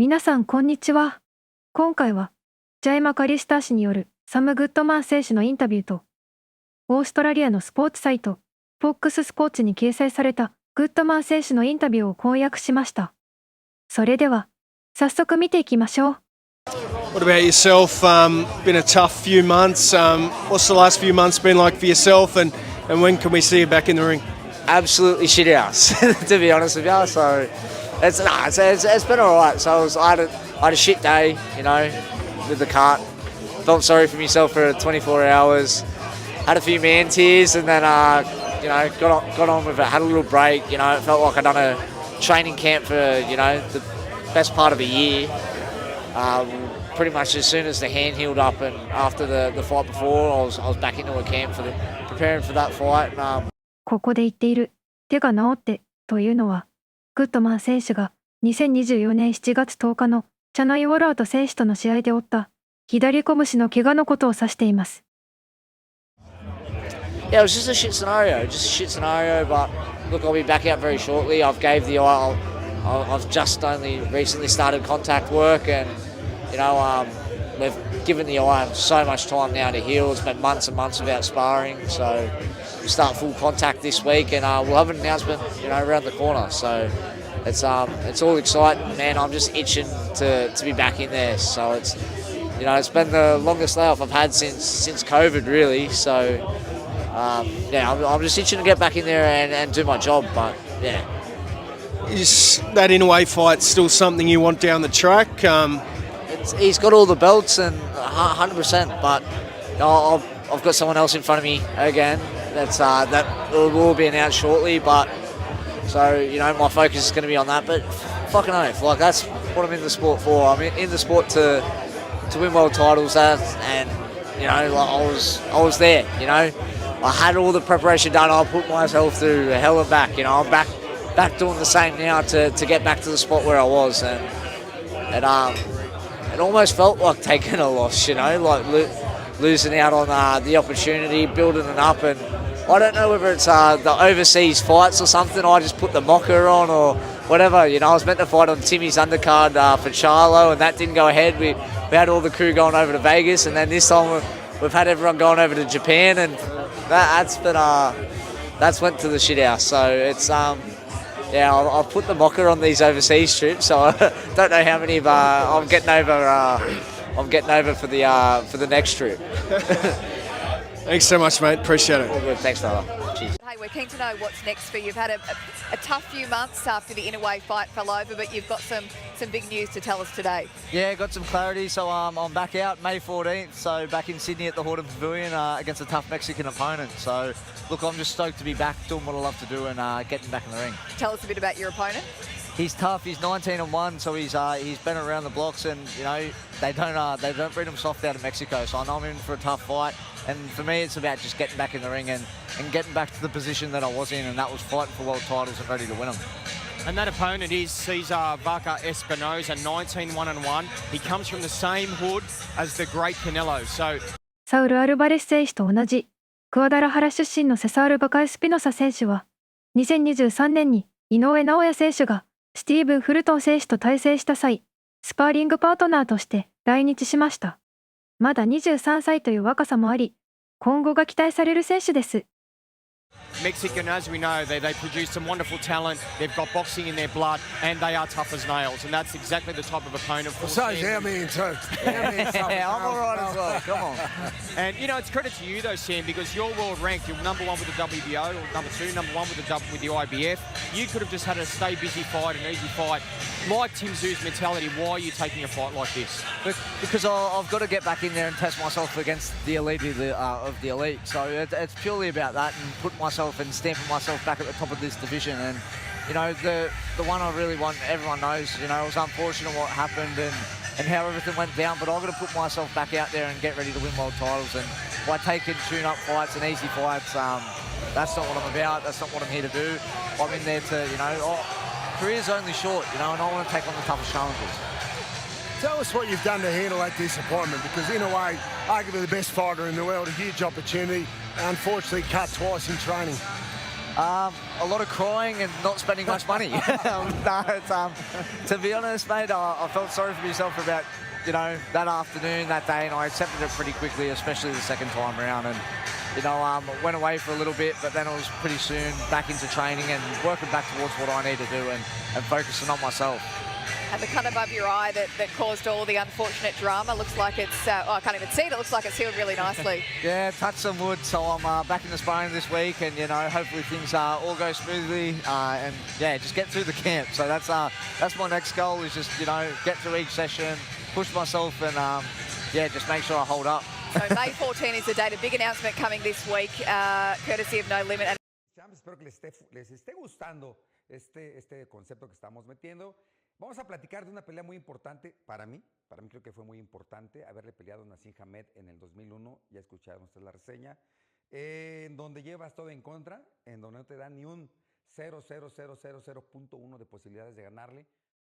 皆さんこんにちは。今回は、ジャイ・マカリスター氏によるサム・グッドマン選手のインタビューと、オーストラリアのスポーツサイト、Fox Sportsに掲載されたグッドマン選手のインタビューを翻訳しました。それでは、早速見ていきましょう。What about yourself? Been a tough few months. What's the last few months been like for yourself, and when can we see you back in the ring? Absolutely shit house, to be honest with you. So it's been alright. So I had a shit day, you know, with the cart. Felt sorry for myself for 24 hours. Had a few man tears, and then you know, got on with it. Had a little break. You know, it felt like I'd done a training camp for, you know, the best part of a year. Pretty much as soon as the hand healed up, and after the fight before, I was back into a camp for preparing for that fight. ここで言っている手が治ってというのは、グッドマン選手が2024年7月10日のチャナイ・ウォラート選手との試合で負った左拳の怪我のことを指しています。Yeah, it was just a shit scenario, but look, I'll be back out very shortly. I've just only recently started contact work, and you know, we've given the eye so much time now to heal. It's been months and months without sparring, so we'll start full contact this week, and we'll have an announcement, you know, around the corner. So it's all exciting, man. I'm just itching to be back in there. So it's, you know, it's been the longest layoff I've had since COVID, really. So yeah, I'm just itching to get back in there and do my job. But yeah. Is that Inoue fight still something you want down the track? He's got all the belts and 100%, but I've got someone else in front of me again. That will be announced shortly. But so, you know, my focus is going to be on that. But fucking oath, like, that's what I'm in the sport for. I'm in the sport to win world titles. And you know, like, I was there. You know, I had all the preparation done. I put myself through hell and back. You know, I'm back doing the same now to get back to the spot where I was, and it almost felt like taking a loss, you know, like losing out on the opportunity, building it up. And I don't know whether it's the overseas fights or something. I just put the mocker on or whatever, you know. I was meant to fight on Timmy's undercard for Charlo, and that didn't go ahead. We had all the crew going over to Vegas, and then this time we've had everyone going over to Japan, and that's went to the shit house. So it's yeah, I'll put the mocker on these overseas trips. So I don't know how many I'm getting over for the next trip. Thanks so much, mate. Appreciate it. All good. Thanks, fella. Cheers. Hey, we're keen to know what's next for you. You've had a tough few months after the Inoue fight fell over, but you've got some big news to tell us today. Yeah, got some clarity. So I'm back out May 14th. So back in Sydney at the Horton Pavilion against a tough Mexican opponent. So look, I'm just stoked to be back doing what I love to do and getting back in the ring. Tell us a bit about your opponent. He's tough. He's 19-1, so he's been around the blocks, and you know they don't breed him soft out of Mexico. So I know I'm in for a tough fight, and for me it's about just getting back in the ring and getting back to the position that I was in, and that was fighting for world titles and ready to win them. And that opponent is Cesar Vaca Espinosa, 19-1. He comes from the same hood as the great Canelo. So サウル・アルバレス選手と同じクアダラハラ出身のセサール・バカエスピノサ選手は2023年に井上尚弥選手がスティーブン・フルトン選手と対戦した際、スパーリングパートナーとして来日しました。まだ23歳という若さもあり、今後が期待される選手です。Mexican, as we know, they produce some wonderful talent. They've got boxing in their blood, and they are tough as nails. And that's exactly the type of opponent for so is our man too. Yeah, I'm all right as well. Come on. And you know, it's credit to you though, Sam, because you're world ranked. You're number 1 with the WBO, or number 2, number 1 with the IBF. You could have just had a stay busy fight, an easy fight. Like Tim Tszyu's mentality, why are you taking a fight like this? Because I've got to get back in there and test myself against the elite of the elite. So it's purely about that and putting myself and stamping myself back at the top of this division. And you know, the one I really want, everyone knows, you know, it was unfortunate what happened and how everything went down, but I've got to put myself back out there and get ready to win world titles. And by taking tune-up fights and easy fights, that's not what I'm about. That's not what I'm here to do. I'm in there to, you know, career's only short, you know, and I want to take on the toughest challenges. Tell us what you've done to handle that disappointment, because Inoue, arguably the best fighter in the world, a huge opportunity, unfortunately cut twice in training. A lot of crying and not spending much money. No, it's, to be honest, mate, I felt sorry for myself about, you know, that afternoon, that day, and I accepted it pretty quickly, especially the second time around. And, you know, went away for a little bit, but then I was pretty soon back into training and working back towards what I need to do and focusing on myself. And the cut above your eye that caused all the unfortunate drama looks like it's, I can't even see it, it looks like it's healed really nicely. Yeah, touch some wood, so I'm back in the sparring this week, and, you know, hopefully things all go smoothly, and, yeah, just get through the camp. So that's my next goal, is just, you know, get through each session, push myself, and, yeah, just make sure I hold up. So May 14 is the date, a big announcement coming this week, courtesy of No Limit. Espero que les esté gustando este concepto que estamos metiendo. Vamos a platicar de una pelea muy importante para mí creo que fue muy importante haberle peleado a Naseem Hamed en el 2001, ya escucharon ustedes la reseña, en donde llevas todo en contra, en donde no te dan ni un 0.000.1 de posibilidades de ganarle.